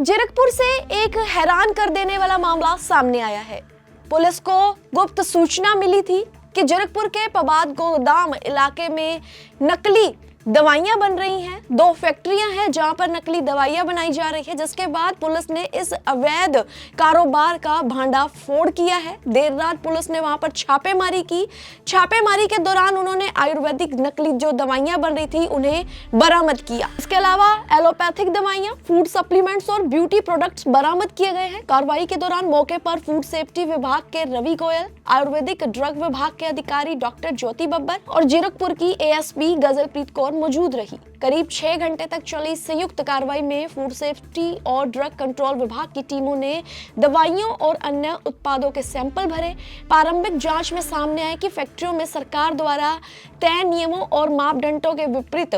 जीरकपुर से एक हैरान कर देने वाला मामला सामने आया है। पुलिस को गुप्त सूचना मिली थी कि जीरकपुर के पबाद गोदाम इलाके में नकली दवाइयां बन रही हैं। 2 फैक्ट्रियां हैं जहां पर नकली दवाइयां बनाई जा रही है, जिसके बाद पुलिस ने इस अवैध कारोबार का भांडाफोड़ किया है। देर रात पुलिस ने वहां पर छापेमारी की। छापेमारी के दौरान उन्होंने आयुर्वेदिक नकली जो दवाइयां बन रही थी उन्हें बरामद किया। इसके अलावा एलोपैथिक दवाइयां, फूड सप्लीमेंट्स और ब्यूटी प्रोडक्ट्स बरामद किए गए हैं। कार्रवाई के दौरान मौके पर फूड सेफ्टी विभाग के रवि गोयल, आयुर्वेदिक ड्रग विभाग के अधिकारी डॉक्टर ज्योति बब्बर और जीरकपुर की एएसपी गजलप्रीत कौर मौजूद रही। करीब 6 घंटे तक चली संयुक्त कार्रवाई में फूड सेफ्टी और ड्रग कंट्रोल विभाग की टीमों ने दवाइयों और अन्य उत्पादों के सैंपल भरे। प्रारंभिक जांच में सामने आया कि फैक्ट्रियों में सरकार द्वारा तय नियमों और मापदंडों के विपरीत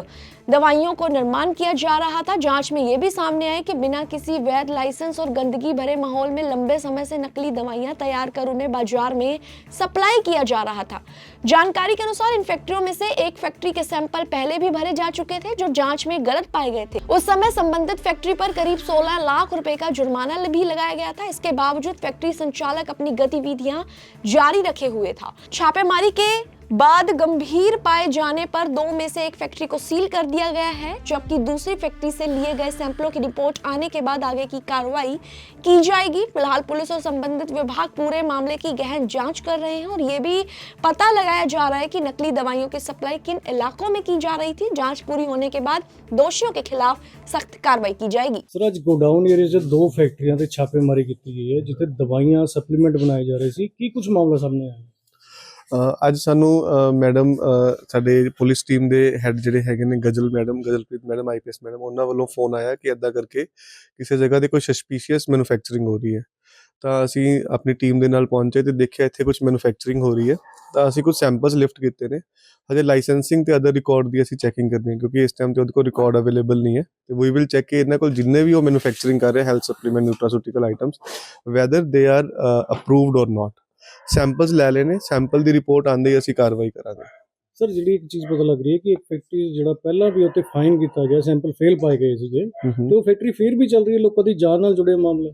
दवाइयों को निर्माण किया जा रहा था। जांच में यह भी सामने आया कि बिना किसी वैध लाइसेंस और गंदगी भरे माहौल में लंबे समय से नकली दवाइयां तैयार कर उन्हें बाजार में सप्लाई किया जा रहा था। जानकारी के अनुसार इन फैक्ट्रियों में से एक फैक्ट्री के सैंपल पहले भी भरे जा चुके थे, जो जांच में गलत पाए गए थे। उस समय संबंधित फैक्ट्री पर करीब 16 लाख रुपए का जुर्माना भी लगाया गया था। इसके बावजूद फैक्ट्री संचालक अपनी गतिविधियां जारी रखे हुए था। छापेमारी के बाद गंभीर पाए जाने पर 2 में से एक फैक्ट्री को सील कर दिया गया है, जबकि दूसरी फैक्ट्री से लिए गए सैंपलों की रिपोर्ट आने के बाद आगे की कार्रवाई की जाएगी। फिलहाल पुलिस और संबंधित विभाग पूरे मामले की गहन जांच कर रहे हैं और ये भी पता लगाया जा रहा है कि नकली दवाइयों की सप्लाई किन इलाकों में की जा रही थी। जांच पूरी होने के बाद दोषियों के खिलाफ सख्त कार्रवाई की जाएगी। सर, ਅੱਜ ਗੋਡਾਊਨ ਏਰੀਆ 'ਚ 2 ਫੈਕਟਰੀਆਂ ਤੇ ਛਾਪੇਮਾਰੀ ਕੀਤੀ ਗਈ ਹੈ, ਜਿੱਥੇ ਦਵਾਈਆਂ ਸਪਲੀਮੈਂਟ ਬਣਾਏ ਜਾ ਰਹੇ ਸੀ। ਕੀ ਕੁਝ ਮਾਮਲਾ ਸਾਹਮਣੇ ਆਇਆ? ਅੱਜ ਸਾਨੂੰ ਮੈਡਮ ਸਾਡੇ ਪੁਲਿਸ ਟੀਮ ਦੇ ਹੈੱਡ ਜਿਹੜੇ ਹੈਗੇ ਨੇ ਗਜਲਪ੍ਰੀਤ ਮੈਡਮ ਆਈਪੀਐਸ ਮੈਡਮ, ਉਹਨਾਂ ਵੱਲੋਂ ਫੋਨ ਆਇਆ ਕਿ ਇੱਦਾਂ ਕਰਕੇ ਕਿਸੇ ਜਗ੍ਹਾ ਤੇ ਕੋਈ ਸਸਪੀਸ਼ੀਅਸ ਮੈਨੂਫੈਕਚਰਿੰਗ ਹੋ ਰਹੀ ਹੈ। ਤਾਂ ਅਸੀਂ ਆਪਣੀ ਟੀਮ ਦੇ ਨਾਲ ਪਹੁੰਚੇ ਤੇ ਦੇਖਿਆ ਇੱਥੇ ਕੁਝ ਮੈਨੂਫੈਕਚਰਿੰਗ ਹੋ ਰਹੀ ਹੈ। ਤਾਂ ਅਸੀਂ ਕੁਝ ਸੈਂਪਲਸ ਲਿਫਟ ਕੀਤੇ ਨੇ। ਹਜੇ ਲਾਇਸੈਂਸਿੰਗ ਤੇ ਅਦਰ ਰਿਕਾਰਡ ਦੀ ਅਸੀਂ ਚੈਕਿੰਗ ਕਰਨੀ ਹੈ, ਕਿਉਂਕਿ ਇਸ ਟਾਈਮ ਤੇ ਉਹਦੇ ਕੋਲ ਰਿਕਾਰਡ ਅਵੇਲੇਬਲ ਨਹੀਂ ਹੈ। ਤੇ ਵੀ ਵਿਲ ਚੈੱਕ ਕਿ ਇਹਨਾਂ ਕੋਲ ਜਿੰਨੇ ਵੀ ਉਹ ਮੈਨੂਫੈਕਚਰਿੰਗ ਕਰ ਰਹੇ health supplement nutraceutical items, whether they are approved or not. Samples ਲੈ ਲਏ ਨੇ, ਸੈਂਪਲ ਦੀ ਰਿਪੋਰਟ ਆਉਂਦੇ ਹੀ ਅਸੀਂ ਕਾਰਵਾਈ ਕਰਾਂਗੇ। ਸਰ, ਜਿਹੜੀ ਇੱਕ ਚੀਜ਼ ਪਤਾ ਲੱਗ ਰਹੀ ਹੈ ਕਿ ਇੱਕ ਫੈਕਟਰੀ ਜਿਹੜਾ ਪਹਿਲਾਂ ਵੀ ਉੱਤੇ ਫਾਈਨ ਕੀਤਾ ਗਿਆ, ਸੈਂਪਲ ਫੇਲ ਪਾਏ ਗਏ ਸੀਗੇ, ਤੇ ਉਹ ਫੈਕਟਰੀ ਫੇਰ ਵੀ ਚੱਲ ਰਹੀ ਹੈ। ਲੋਕਾਂ ਦੀ ਜਾਨ ਨਾਲ ਜੁੜੇ ਮਾਮਲੇ।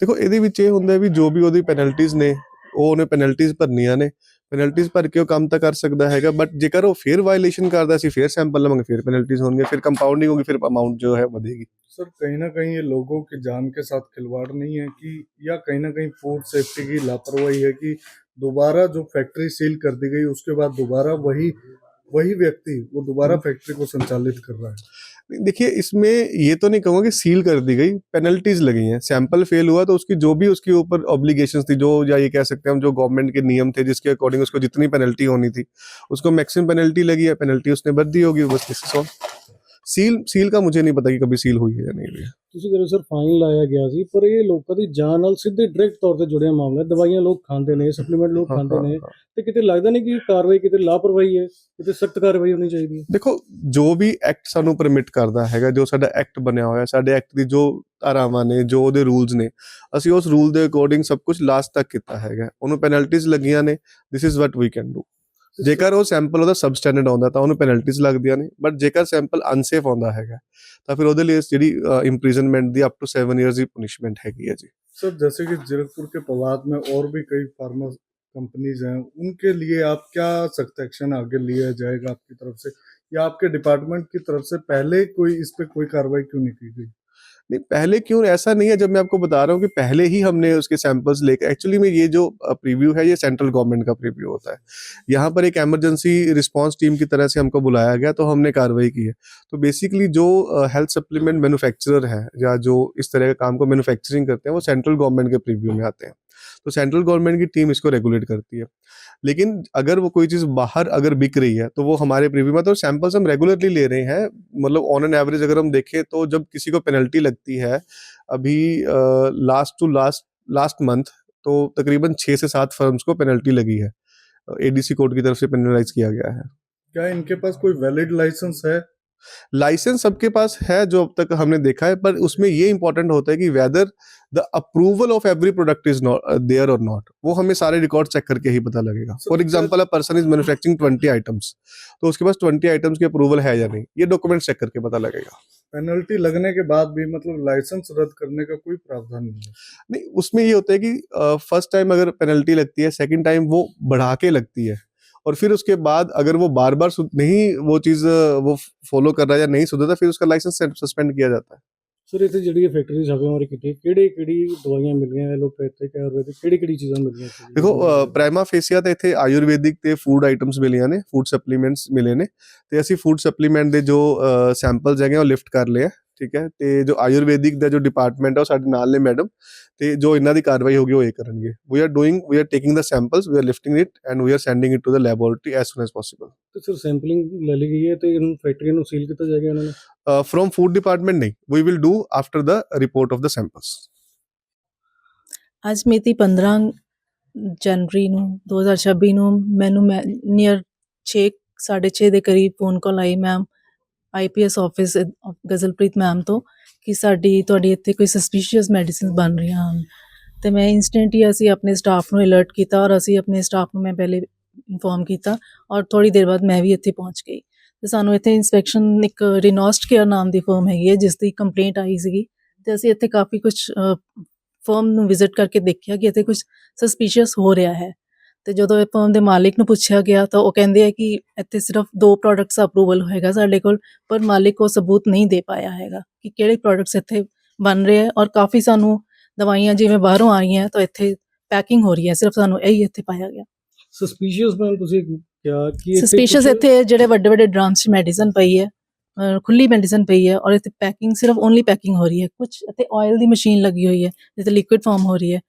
ਦੇਖੋ, ਇਹਦੇ ਵਿੱਚ ਇਹ ਹੁੰਦਾ ਵੀ ਜੋ ਵੀ ਉਹਦੀ ਪੈਨਲਟੀਜ਼ ਨੇ ਉਹ ਉਹਨੇ ਪੈਨਲਟੀਜ਼ ਭਰਨੀਆਂ ਨੇ। ਪੈਨਲਟੀਜ਼ ਭਰ ਕੇ ਉਹ ਕੰਮ ਤਾਂ ਕਰ ਸਕਦਾ ਹੈਗਾ, ਬਟ ਜੇਕਰ ਉਹ ਫੇਰ ਵਾਇਲੇਸ਼ਨ ਕਰਦਾ ਅਸੀਂ ਫੇਰ ਸੈਂਪਲ ਲਵਾਂਗੇ, ਫਿਰ ਪੈਨਲਟੀਜ਼ ਹੋਣਗੇ, ਫਿਰ कंपाउंडिंग होगी, फिर अमाउंट जो है बढ़ेगी। सर, कहीं ना कहीं ये लोगों की जान के साथ खिलवाड़ नहीं है कि, या कहीं ना कहीं फूड सेफ्टी की लापरवाही है कि दोबारा जो फैक्ट्री सील कर दी गई उसके बाद दोबारा वही व्यक्ति वो दोबारा फैक्ट्री को संचालित कर रहा है? देखिए, इसमें ये तो नहीं कहूँगा कि सील कर दी गई, पेनल्टीज लगी हैं। सैंपल फेल हुआ तो उसकी जो भी उसके ऊपर ऑब्लिगेशंस थी, जो या ये कह सकते हैं हम जो गवर्नमेंट के नियम थे जिसके अकॉर्डिंग उसको जितनी पेनल्टी होनी थी उसको मैक्सिमम पेनल्टी लगी है, पेनल्टी उसने भर दी होगी, बस दिस इज ऑल। सील का मुझे नहीं पता कि कभी सील हुई है या नहीं हुई है। ਤੁਸੀਂ ਕਹਿੰਦੇ ਸਰ ਫਾਈਨ ਲਾਇਆ ਗਿਆ ਸੀ, ਪਰ ਇਹ ਲੋਕਾਂ ਦੀ ਜਾਨ ਨਾਲ ਸਿੱਧੇ ਡਾਇਰੈਕਟ ਤੌਰ ਤੇ ਜੁੜਿਆ ਮਾਮਲਾ। ਦਵਾਈਆਂ ਲੋਕ ਖਾਂਦੇ ਨੇ, ਸਪਲੀਮੈਂਟ ਲੋਕ ਖਾਂਦੇ ਨੇ, ਤੇ ਕਿਤੇ ਲੱਗਦਾ ਨਹੀਂ ਕਿ ਕਾਰਵਾਈ ਕਿਤੇ ਲਾਪਰਵਾਹੀ ਹੈ, ਕਿਤੇ ਸਖਤ ਕਾਰਵਾਈ ਹੋਣੀ ਚਾਹੀਦੀ ਹੈ। ਦੇਖੋ, ਜੋ ਵੀ ਐਕਟ ਸਾਨੂੰ ਪਰਮਿਟ ਕਰਦਾ ਹੈਗਾ, ਜੋ ਸਾਡਾ ਐਕਟ ਬਣਿਆ ਹੋਇਆ, ਸਾਡੇ ਐਕਟ ਦੀ ਜੋ ਧਾਰਾਵਾਂ ਨੇ, ਜੋ ਉਹਦੇ ਰੂਲਸ ਨੇ, ਅਸੀਂ ਉਸ ਰੂਲ ਦੇ ਅਕੋਰਡਿੰਗ ਸਭ ਕੁਝ ਲਾਸਟ ਤੱਕ ਕੀਤਾ ਹੈਗਾ। ਉਹਨੂੰ ਪੈਨਲਟੀਜ਼ ਲੱਗੀਆਂ ਨੇ, this is what we can do. ਜੇਕਰ ਉਹ ਸੈਂਪਲ ਉਹਦਾ ਸਬਸਟੈਂਡਰਡ ਆਉਂਦਾ ਤਾਂ ਉਹਨੂੰ ਪੈਨਲਟੀਜ਼ ਲੱਗਦੀਆਂ ਨੇ, ਬਟ ਜੇਕਰ ਸੈਂਪਲ ਅਨਸੇਫ ਆਉਂਦਾ ਹੈਗਾ ਤਾਂ ਫਿਰ ਉਹਦੇ ਲਈ ਜਿਹੜੀ imprisonment the up to 7 years the punishment ਹੈਗੀ ਹੈ ਜੀ। सर, जैसे कि जीरकपुर के पवाद में और भी कई फार्मा कंपनीज हैं, उनके लिए आप क्या सख्त एक्शन आगे लिया जाएगा आपकी तरफ से, या आपके डिपार्टमेंट की तरफ से पहले कोई इस पे कोई कार्रवाई क्यों नहीं की गई? नहीं, पहले क्यों ऐसा नहीं है। जब मैं आपको बता रहा हूँ कि पहले ही हमने उसके सैंपल्स लेकर, एक्चुअली में ये जो प्रीव्यू है ये सेंट्रल गवर्नमेंट का प्रीव्यू होता है। यहाँ पर एक इमरजेंसी रिस्पांस टीम की तरह से हमको बुलाया गया तो हमने कार्रवाई की है। तो बेसिकली जो हेल्थ सप्लीमेंट मैन्युफैक्चरर है या जो इस तरह के काम को मैन्युफैक्चरिंग करते हैं वो सेंट्रल गवर्नमेंट के प्रीव्यू में आते हैं। तो सेंट्रल गवर्नमेंट की टीम इसको रेगुलेट करती है। लेकिन अगर वो कोई चीज़ बाहर अगर बिक रही है तो वो हमारे प्रीव्यू में, तो सैंपल्स हम रेगुलरली ले रहे हैं। मतलब ऑन एन एवरेज अगर हम देखें तो जब किसी को पेनल्टी लगती है, अभी लास्ट मंथ तो तकरीबन 6 से 7 फर्म्स को पेनल्टी लगी है, एडीसी कोर्ट की तरफ से पेनलाइज किया गया है। क्या इनके पास कोई वैलिड लाइसेंस है? लाइसेंस सबके पास है जो अब तक हमने देखा है, पर उसमें ये इंपॉर्टेंट होता है कि whether the approval of every product is not there और नॉट, वो हमें सारे रिकॉर्ड चेक करके ही पता लगेगा। For example a person is manufacturing 20 items, तो उसके पास 20 आइटम्स की अप्रूवल है या नहीं, ये डॉक्यूमेंट चेक करके पता लगेगा। पेनल्टी लगने के बाद भी मतलब लाइसेंस रद्द करने का कोई प्रावधान नहीं है? नहीं, उसमें ये होता है कि फर्स्ट टाइम अगर पेनल्टी लगती है, सेकंड टाइम वो बढ़ा के लगती है, और फिर उसके बाद अगर वो बार बार नहीं वो चीज वो फॉलो कर रहा है या नहीं सुधरता, फिर उसका लाइसेंस सस्पेंड किया जाता है। ਸਰ ਇੱਥੇ ਜਿਹੜੀ ਫੈਕਟਰੀ ਛਾਪੇਮਾਰੀ ਕੀਤੀ ਕਿਹੜੀ ਕਿਹੜੀ ਦਵਾਈਆਂ ਮਿਲੀਆਂ ਐਲੋਪੈਥਿਕ ਆਯੁਰਵੈਦਿਕ ਕਿਹੜੀ ਕਿਹੜੀ ਚੀਜ਼ਾਂ ਮਿਲੀਆਂ ਇੱਥੇ? ਦੇਖੋ ਪ੍ਰਾਈਮਾ ਫੇਸੀਆ ਤੇ ਇੱਥੇ ਆਯੁਰਵੈਦਿਕ ਤੇ ਫੂਡ ਆਈਟਮਸ ਮਿਲੀਆਂ ਨੇ, ਫੂਡ ਸਪਲੀਮੈਂਟਸ ਮਿਲੇ ਨੇ, ਤੇ ਅਸੀਂ ਫੂਡ ਸਪਲੀਮੈਂਟ ਦੇ ਜੋ ਸੈਂਪਲਸ ਹੈਗੇ ਉਹ ਲਿਫਟ ਕਰ ਲਏ ਆ, ਠੀਕ ਹੈ। ਤੇ ਜੋ ਆਯੁਰਵੈਦਿਕ ਦਾ ਜੋ ਡਿਪਾਰਟਮੈਂਟ ਹੈ ਉਹ ਸਾਡੇ ਨਾਲ ਨੇ ਮੈਡਮ, ਤੇ ਜੋ ਇਹਨਾਂ ਦੀ ਕਾਰਵਾਈ ਹੋਗੀ ਉਹ ਇਹ ਕਰਨਗੇ। We are taking the samples, we are lifting it and we are sending it to the laboratory as soon as possible. ਤੇ ਸਰ ਸੈਂਪਲਿੰਗ ਲੈ ਲਈ ਗਈ ਹੈ ਤੇ ਇਹਨੂੰ ਫੈਕਟਰੀ ਨੂੰ ਸੀਲ ਕੀਤਾ ਜਾਏਗਾ ਇਹਨਾਂ ਨੇ? ਫਰੋਮ ਫੂਡ ਡਿਪਾਰਟਮੈਂਟ ਨਹੀਂ, we will do after the report of the samples. ਅੱਜ ਮਿਤੀ 15 ਜਨਵਰੀ ਨੂੰ 2026 ਨੂੰ ਮੈਨੂੰ ਨੀਅਰ 6:30 ਦੇ ਕਰੀਬ ਫੋਨ ਕਾਲ ਆਈ ਮੈਮ IPS ਆਫਿਸ ਗਜ਼ਲਪ੍ਰੀਤ ਮੈਮ ਤੋਂ ਕਿ ਤੁਹਾਡੀ ਇੱਥੇ ਕੋਈ ਸਸਪੀਸ਼ੀਅਸ ਮੈਡੀਸਿਨਸ ਬਣ ਰਹੀਆਂ ਹਨ। ਅਤੇ ਮੈਂ ਇੰਸਟੈਂਟ ਹੀ ਅਸੀਂ ਆਪਣੇ ਸਟਾਫ ਨੂੰ ਅਲਰਟ ਕੀਤਾ, ਔਰ ਅਸੀਂ ਆਪਣੇ ਸਟਾਫ ਨੂੰ ਮੈਂ ਪਹਿਲੇ ਇਨਫੋਰਮ ਕੀਤਾ, ਔਰ ਥੋੜ੍ਹੀ ਦੇਰ ਬਾਅਦ ਮੈਂ ਵੀ ਇੱਥੇ ਪਹੁੰਚ ਗਈ। ਅਤੇ ਸਾਨੂੰ ਇੱਥੇ ਇੰਸਪੈਕਸ਼ਨ ਇੱਕ ਰਿਨੋਸਟ ਕੇਅਰ ਨਾਮ ਦੀ ਫਰਮ ਹੈਗੀ ਹੈ ਜਿਸ ਦੀ ਕੰਪਲੇਂਟ ਆਈ ਸੀਗੀ, ਅਤੇ ਅਸੀਂ ਇੱਥੇ ਕਾਫੀ ਕੁਛ ਫਰਮ ਨੂੰ ਵਿਜ਼ਿਟ ਕਰਕੇ ਦੇਖਿਆ ਕਿ ਇੱਥੇ ਕੁਛ ਸਸਪੀਸ਼ੀਅਸ ਹੋ ਰਿਹਾ ਹੈ। ਅਤੇ ਜਦੋਂ ਇਹ ਫਰਮ ਦੇ ਮਾਲਿਕ ਨੂੰ ਪੁੱਛਿਆ ਗਿਆ ਤਾਂ ਉਹ ਕਹਿੰਦੇ ਆ ਕਿ ਇੱਥੇ ਸਿਰਫ 2 ਪ੍ਰੋਡਕਟਸ ਅਪਰੂਵਲ ਹੋਏਗਾ ਸਾਡੇ ਕੋਲ, ਪਰ ਮਾਲਿਕ ਉਹ ਸਬੂਤ ਨਹੀਂ ਦੇ ਪਾਇਆ ਹੈਗਾ ਕਿ ਕਿਹੜੇ ਪ੍ਰੋਡਕਟਸ ਇੱਥੇ ਬਣ ਰਹੇ ਹੈ, ਔਰ ਕਾਫੀ ਸਾਨੂੰ ਦਵਾਈਆਂ ਜਿਵੇਂ ਬਾਹਰੋਂ ਆ ਰਹੀਆਂ ਤਾਂ ਇੱਥੇ ਪੈਕਿੰਗ ਹੋ ਰਹੀ ਹੈ, ਸਿਰਫ ਸਾਨੂੰ ਇਹੀ ਇੱਥੇ ਪਾਇਆ ਗਿਆ। ਸਸਪੀਸ਼ੀਅਸ ਮੈਮ ਤੁਸੀਂ ਕਿਹਾ ਕਿ ਸਸਪੀਸ਼ੀਅਸ ਇੱਥੇ ਜਿਹੜੇ ਵੱਡੇ ਵੱਡੇ ਡਰਮਸ 'ਚ ਮੈਡੀਸਨ ਪਈ ਹੈ, ਖੁੱਲੀ ਮੈਡੀਸਨ ਪਈ ਹੈ, ਔਰ ਇੱਥੇ ਪੈਕਿੰਗ ਸਿਰਫ ਓਨਲੀ ਪੈਕਿੰਗ ਹੋ ਰਹੀ ਹੈ। ਕੁਛ ਇੱਥੇ ਆਇਲ ਦੀ ਮਸ਼ੀਨ ਲੱਗੀ ਹੋਈ ਹੈ ਜਿੱਥੇ ਲਿਕੁਇਡ ਫਾर्म हो रही है।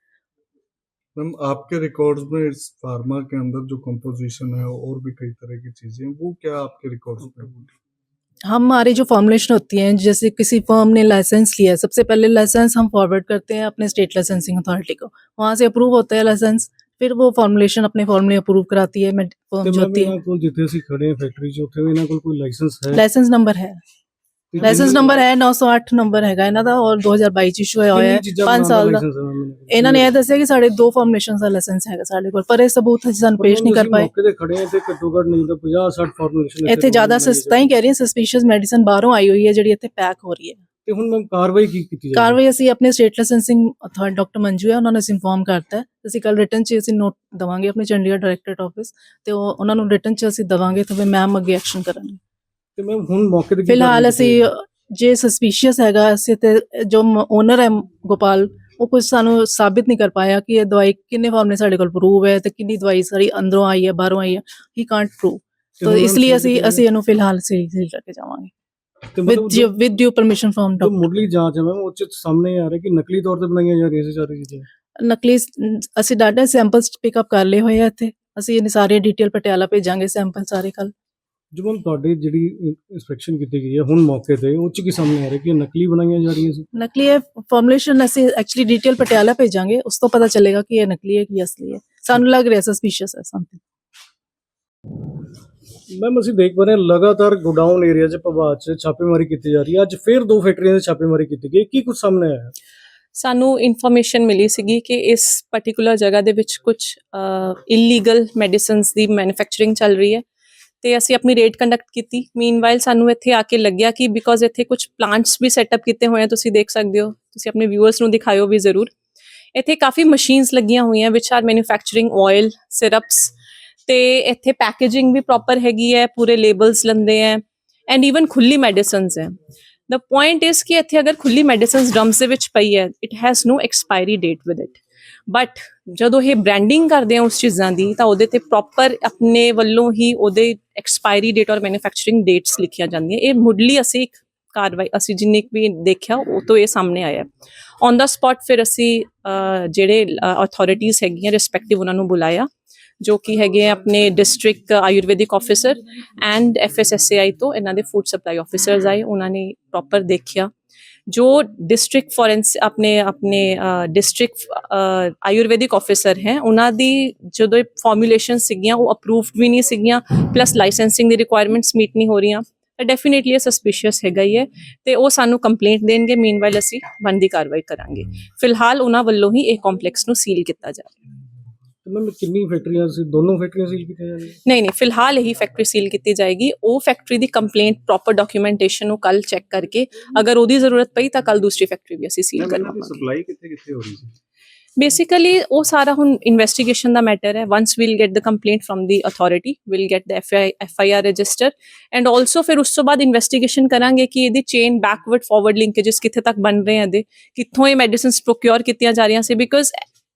मैम आपके रिकॉर्ड्स में इस फार्मा के अंदर जो कंपोजिशन है और भी कई तरह की चीजें हैं, वो क्या आपके रिकॉर्ड्स में? हमारी जो फॉर्मुलेशन होती है, जैसे किसी फर्म ने लाइसेंस लिया है, सबसे पहले लाइसेंस हम फॉरवर्ड करते हैं अपने स्टेट लाइसेंसिंग अथॉरिटी को, वहाँ से अप्रूव होता है लाइसेंस, फिर वो फॉर्मुलेशन अपने फॉर्मूले अप्रूव कराती है फर्म जो होती है। ਕੋਲ ਜਿੱਥੇ ਅਸੀਂ ਖੜੇ ਹਾਂ ਫੈਕਟਰੀ 'ਚ ਉੱਥੇ ਵੀ ਇਹਨਾਂ ਕੋਲ ਕੋਈ ਲਾਇਸੈਂਸ ਹੈ? ਲਾਇਸੈਂਸ ਨੰਬਰ ਹੈ, ਲਾਇਸੈਂਸ ਨੰਬਰ ਹੈ 908 ਨੰਬਰ ਹੈਗਾ ਇਹਨਾਂ ਦਾ, ਔਰ 2022 ਚ ਇਸ਼ੂ ਹੋਇਆ ਹੈ 5 ਸਾਲ ਦਾ। ਇਹਨਾਂ ਨੇ ਇਹ ਦੱਸਿਆ ਕਿ ਸਾਡੇ 2 ਫਾਰਮੂਲੇਸ਼ਨਸ ਦਾ ਲਾਇਸੈਂਸ ਹੈਗਾ ਸਾਡੇ ਕੋਲ, ਪਰ ਇਹ ਸਬੂਤ ਅਸੀਂ ਸਾਨੂੰ ਪੇਸ਼ ਨਹੀਂ ਕਰ ਪਾਏ। ਮੌਕੇ ਤੇ ਖੜੇ ਹਾਂ ਤੇ ਘੱਟੋ ਘੱਟ ਨਹੀਂ ਤਾਂ 50-60 ਫਾਰਮੂਲੇਸ਼ਨ ਇੱਥੇ ਜ਼ਿਆਦਾ ਸਸਤਾ ਹੀ ਕਹਿ ਰਹੀ ਹਾਂ, ਸਸਪੀਸ਼ੀਅਸ ਮੈਡੀਸਨ ਬਾਹਰੋਂ ਆਈ ਹੋਈ ਹੈ ਜਿਹੜੀ ਇੱਥੇ ਪੈਕ ਹੋ ਰਹੀ ਹੈ। ਤੇ ਹੁਣ ਮੈਂ ਕਾਰਵਾਈ ਕੀ ਕੀਤੀ ਜਾਵੇ? ਕਾਰਵਾਈ ਅਸੀਂ ਆਪਣੇ state licensing authority doctor Manju ਹੈ, ਉਹਨਾਂ ਨੇ ਅਸੀਂ ਇਨਫੋਰਮ ਕਰਤਾ ਹੈ। ਅਸੀਂ ਕੱਲ ਰਿਟਨ 'ਚ ਅਸੀਂ ਨੋਟ ਦੇਵਾਂਗੇ ਆਪਣੇ ਚੰਡੀਗੜ੍ਹ ਡਾਇਰੈਕਟਰੇਟ ਆਫਿਸ, ਤੇ ਉਹਨਾਂ ਨੂੰ ਰਿਟਨ 'ਚ ਅਸੀਂ ਦੇਵਾਂਗੇ ਤਾਂ ਫਿਰ ਮੈਮ ਅੱਗੇ ਐਕਸ਼ਨ ਕਰਾਂਗੇ। ਤੇ ਮੈਂ ਹੁਣ ਮੌਕੇ ਤੇ ਫਿਲਹਾਲ ਅਸੀਂ ਜੇ ਸਸਪੀਸ਼ੀਅਸ ਹੈਗਾ, ਅਸੀਂ ਤੇ ਜੋ ਓਨਰ ਹੈ ਗੋਪਾਲ, ਉਹ ਕੁਝ ਸਾਨੂੰ ਸਾਬਿਤ ਨਹੀਂ ਕਰ ਪਾਇਆ ਕਿ ਇਹ ਦਵਾਈ ਕਿੰਨੇ ਫਾਰਮ ਨੇ ਸਾਡੇ ਕੋਲ ਪ੍ਰੂਵ ਹੈ ਤੇ ਕਿੰਨੀ ਦਵਾਈ ਸਾਰੀ ਅੰਦਰੋਂ ਆਈ ਹੈ ਬਾਹਰੋਂ ਆਈ ਹੈ, ਹੀ ਕਾਂਟ ਪ੍ਰੂਵ। ਤਾਂ ਇਸ ਲਈ ਅਸੀਂ ਇਹਨੂੰ ਫਿਲਹਾਲ ਸੀਲ ਕਰਕੇ ਜਾਵਾਂਗੇ with due permission from doctor. ਮੁੱਢਲੀ ਜਾਂਚ ਹੈ ਮੈਮ ਉਹ 'ਚ ਸਾਹਮਣੇ ਆ ਰਿਹਾ ਕਿ ਨਕਲੀ ਤੌਰ ਤੇ ਬਣਾਈਆਂ ਜਾ ਰਹੀਆਂ ਸੀ ਸਾਰੀ ਚੀਜ਼ਾਂ। ਨਕਲੀ ਅਸੀਂ ਡਾਟਾ ਸੈਂਪਲਸ ਪਿਕਅਪ ਕਰ ਲਏ ਹੋਏ ਆ ਇੱਥੇ, ਅਸੀਂ ਇਹ ਸਾਰੀ ਡਿਟੇਲ ਪਟਿਆਲਾ ਭੇਜਾਂਗੇ ਸੈਂਪਲ ਸਾਰੇ ਕੱਲ। ਜੋ ਮੈਮ ਤੁਹਾਡੀ ਜਿਹੜੀ ਇੰਸਪੈਕਸ਼ਨ ਕੀਤੀ ਗਈ ਹੈ ਹੁਣ ਮੌਕੇ ਤੇ ਉਹ 'ਚ ਕੀ ਸਾਹਮਣੇ ਆ ਰਿਹਾ ਕਿ ਨਕਲੀ ਬਣਾਈਆਂ ਜਾ ਰਹੀਆਂ ਸੀ? ਨਕਲੀ ਹੈ ਫਾਰਮੂਲੇਸ਼ਨ ਅਸੀਂ ਐਕਚੁਅਲੀ ਡਿਟੇਲ ਪਟਿਆਲਾ ਭੇਜਾਂਗੇ, ਉਸ ਤੋਂ ਪਤਾ ਚੱਲੇਗਾ ਕਿ ਇਹ ਨਕਲੀ ਹੈ ਕਿ ਅਸਲੀ ਹੈ। ਸਾਨੂੰ ਲੱਗ ਰਿਹਾ ਸਸਪੀਸ਼ੀਅਸ ਹੈ ਸਮਥਿੰਗ। ਮੈਮ ਅਸੀਂ ਦੇਖ ਪਾ ਰਹੇ ਹਾਂ ਲਗਾਤਾਰ ਗੋਡਾਊਨ ਏਰੀਆ 'ਚ ਪ੍ਰਭਾਤ 'ਚ ਛਾਪੇਮਾਰੀ ਕੀਤੀ ਜਾ ਰਹੀ ਹੈ। ਅੱਜ ਫਿਰ 2 ਫੈਕਟਰੀਆਂ 'ਚ ਛਾਪੇਮਾਰੀ ਕੀਤੀ ਗਈ, ਕੀ ਕੁਝ ਸਾਹਮਣੇ ਆਇਆ? ਸਾਨੂੰ ਇਨਫੋਰਮੇਸ਼ਨ ਮਿਲੀ ਸੀਗੀ ਕਿ ਇਸ ਪਾਰਟਿਕੂਲਰ ਜਗ੍ਹਾ ਦੇ ਵਿੱਚ ਕੁਝ ਇਲੀਗਲ ਮੈਡੀਸਿਨਸ ਦੀ ਮੈਨੂਫੈਕਚਰਿੰਗ ਚੱਲ ਰਹੀ ਹੈ, ਤੇ ਅਸੀਂ ਆਪਣੀ ਰੇਡ ਕੰਡਕਟ ਕੀਤੀ। ਮੀਨਵਾਈਲ ਸਾਨੂੰ ਇੱਥੇ ਆ ਕੇ ਲੱਗਿਆ ਕਿ ਬਿਕੋਜ਼ ਇੱਥੇ ਕੁਝ ਪਲਾਂਟਸ ਵੀ ਸੈਟਅਪ ਕੀਤੇ ਹੋਏ ਆ, ਤੁਸੀਂ ਦੇਖ ਸਕਦੇ ਹੋ, ਤੁਸੀਂ ਆਪਣੇ ਵਿਊਅਰਸ ਨੂੰ ਦਿਖਾਇਓ ਵੀ ਜ਼ਰੂਰ। ਇੱਥੇ ਕਾਫੀ ਮਸ਼ੀਨਸ ਲੱਗੀਆਂ ਹੋਈਆਂ ਵਿਚ ਆਰ ਮੈਨੂਫੈਕਚਰਿੰਗ ਆਇਲ, ਸਿਰਪਸ, ਤੇ ਇੱਥੇ ਪੈਕੇਜਿੰਗ ਵੀ ਪ੍ਰੋਪਰ ਹੈਗੀ ਹੈ, ਪੂਰੇ ਲੇਬਲਸ ਲੰਦੇ ਹੈ, ਐਂਡ ਈਵਨ ਖੁੱਲੀ ਮੈਡੀਸਿਨਸ ਹੈ। ਦ ਪੁਆਇੰਟ ਇਜ਼ ਕਿ ਇੱਥੇ ਅਗਰ ਖੁੱਲੀ ਮੈਡੀਸਿਨਸ ਡਰਮਸ ਦੇ ਵਿੱਚ ਪਈ ਹੈ, it has no expiry date with it, but ਜਦੋਂ ਇਹ ਬ੍ਰਾਂਡਿੰਗ ਕਰਦੇ ਆ ਉਸ ਚੀਜ਼ਾਂ ਦੀ ਤਾਂ ਉਹਦੇ ਤੇ ਪ੍ਰੋਪਰ ਆਪਣੇ ਵੱਲੋਂ ਹੀ ਉਹਦੇ ਐਕਸਪਾਇਰੀ ਡੇਟ ਔਰ ਮੈਨੂਫੈਕਚਰਿੰਗ ਡੇਟਸ ਲਿਖੀਆਂ ਜਾਂਦੀਆਂ। ਇਹ ਮੁੱਢਲੀ ਅਸੀਂ ਕਾਰਵਾਈ ਅਸੀਂ ਜਿੰਨੇ ਵੀ ਦੇਖਿਆ ਉਹ ਤੋਂ ਇਹ ਸਾਹਮਣੇ ਆਇਆ। ਔਨ ਦਾ ਸਪੌਟ ਫਿਰ ਅਸੀਂ ਜਿਹੜੇ ਅਥਾਰਟੀਜ਼ ਹੈਗੀਆਂ ਰਿਸਪੈਕਟਿਵ ਉਹਨਾਂ ਨੂੰ ਬੁਲਾਇਆ, ਜੋ ਕਿ ਹੈਗੇ ਆਪਣੇ district Ayurvedic officer and FSSAI ਤੋਂ ਇਹਨਾਂ ਦੇ ਫੂਡ ਸਪਲਾਈ ਆਫਿਸਰਸ ਆਏ, ਉਹਨਾਂ ਨੇ ਪ੍ਰੋਪਰ ਦੇਖਿਆ। ਜੋ ਡਿਸਟ੍ਰਿਕਟ ਆਪਣੇ ਡਿਸਟ੍ਰਿਕਟ ਆਯੁਰਵੈਦਿਕ ਆਫਿਸਰ ਹੈ, ਉਹਨਾਂ ਦੀ ਜਦੋਂ ਫਾਰਮੂਲੇਸ਼ਨ ਸੀਗੀਆਂ ਉਹ ਅਪਰੂਵਡ ਵੀ ਨਹੀਂ ਸੀਗੀਆਂ, ਪਲੱਸ ਲਾਇਸੈਂਸਿੰਗ ਦੀ ਰਿਕੁਆਇਰਮੈਂਟਸ ਮੀਟ ਨਹੀਂ ਹੋ ਰਹੀਆਂ, ਤਾਂ ਡੈਫੀਨੇਟਲੀ ਇਹ ਸਸਪੀਸ਼ੀਅਸ ਹੈਗਾ ਹੀ ਹੈ ਤੇ ਉਹ ਸਾਨੂੰ ਕੰਪਲੇਂਟ ਦੇਣਗੇ, ਮੀਨਵਾਈਲ ਅਸੀਂ ਬਣਦੀ ਕਾਰਵਾਈ ਕਰਾਂਗੇ। ਫਿਲਹਾਲ ਉਹਨਾਂ ਵੱਲੋਂ ਹੀ ਇਹ ਕੰਪਲੈਕਸ ਨੂੰ ਸੀਲ ਕੀਤਾ ਜਾ ਰਿਹਾ ਹੈ। ਤੇ ਮੈਮ ਕਿੰਨੀ ਫੈਕਟਰੀਆਂ ਸੀ, ਦੋਨੋਂ ਫੈਕਟਰੀਆਂ ਸੀਲ ਕੀਤੀਆਂ ਜਾਣਗੀਆਂ? ਨਹੀਂ ਫਿਲਹਾਲ ਇਹੀ ਫੈਕਟਰੀ ਸੀਲ ਕੀਤੀ ਜਾਏਗੀ। ਉਹ ਫੈਕਟਰੀ ਦੀ ਕੰਪਲੇਂਟ ਪ੍ਰੋਪਰ ਡਾਕੂਮੈਂਟੇਸ਼ਨ ਨੂੰ ਕੱਲ ਚੈੱਕ ਕਰਕੇ ਅਗਰ ਉਹਦੀ ਜ਼ਰੂਰਤ ਪਈ ਤਾਂ ਕੱਲ ਦੂਸਰੀ ਫੈਕਟਰੀ ਵੀ ਅਸੀਂ ਸੀਲ ਕਰਵਾਵਾਂਗੇ। ਸਪਲਾਈ ਕਿੱਥੇ ਹੋ ਰਹੀ ਸੀ? ਬੇਸਿਕਲੀ ਉਹ ਸਾਰਾ ਹੁਣ ਇਨਵੈਸਟੀਗੇਸ਼ਨ ਦਾ ਮੈਟਰ ਹੈ। Once we'll get the complaint from ਦੀ authority, will get the FIR register and also ਫਿਰ ਉਸ ਤੋਂ ਬਾਅਦ ਇਨਵੈਸਟੀਗੇਸ਼ਨ ਕਰਾਂਗੇ ਕਿ ਇਹਦੀ ਚੇਨ ਬੈਕਵਰਡ ਫਾਰਵਰਡ ਲਿੰਕੇजेस ਕਿੱਥੇ ਤੱਕ ਬਣ ਰਹੇ ਆ, ਇਹਦੇ ਕਿੱਥੋਂ ਇਹ ਮੈਡੀਸਿਨਸ ਪ੍ਰੋਕਿਉਰ ਕੀਤੀਆਂ ਜਾ ਰਹੀਆਂ ਸੀ। ਬਿਕਾਜ਼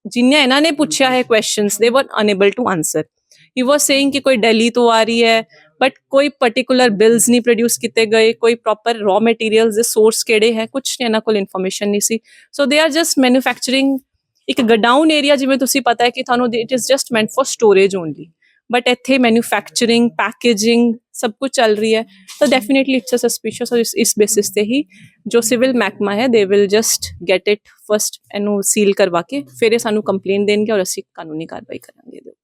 ਜਿੰਨੇ ਇਹਨਾਂ ਨੇ ਪੁੱਛਿਆ ਹੈ questions, they were unable to answer. He was saying ਕਿ ਕੋਈ ਦਿੱਲੀ ਤੋਂ ਆ ਰਹੀ ਹੈ, ਬਟ ਕੋਈ ਪਾਰਟਿਕੂਲਰ ਬਿਲਸ ਨਹੀਂ ਪ੍ਰੋਡਿਊਸ ਕੀਤੇ ਗਏ, ਕੋਈ ਪ੍ਰੋਪਰ ਰॉ ਮਟੀਰੀਅਲਸ ਦੇ ਸੋਰਸ ਕਿਹੜੇ ਹੈ, ਕੁਝ ਇਹਨਾਂ ਕੋਲ ਇਨਫੋਰਮੇਸ਼ਨ ਨਹੀਂ ਸੀ। ਸੋ ਦੇ ਆਰ ਜਸਟ ਮੈਨੂਫੈਕਚਰਿੰਗ ਇੱਕ ਗਡਾਊਨ ਏਰੀਆ, ਜਿਵੇਂ ਤੁਸੀਂ ਪਤਾ ਹੈ ਕਿ ਤੁਹਾਨੂੰ it is just meant for storage only, but ਇੱਥੇ ਮੈਨੂਫੈਕਚਰਿੰਗ ਪੈਕੇजिंग ਸਭ ਕੁਝ ਚੱਲ ਰਹੀ ਹੈ। ਤਾਂ ਡੈਫੀਨੇਟਲੀ ਇਟਸ ਅ ਸਸਪੀਸ਼ੀਅਸ, ਔਰ ਇਸ ਬੇਸਿਸ ਤੇ ਹੀ ਜੋ ਸਿਵਲ ਮਹਿਕਮਾ ਹੈ they will just get it first, ਇਹਨੂੰ ਸੀਲ ਕਰਵਾ ਕੇ ਫਿਰ ਇਹ ਸਾਨੂੰ ਕੰਪਲੇਂਟ ਦੇਣਗੇ ਔਰ ਅਸੀਂ ਕਾਨੂੰਨੀ ਕਾਰਵਾਈ ਕਰਾਂਗੇ।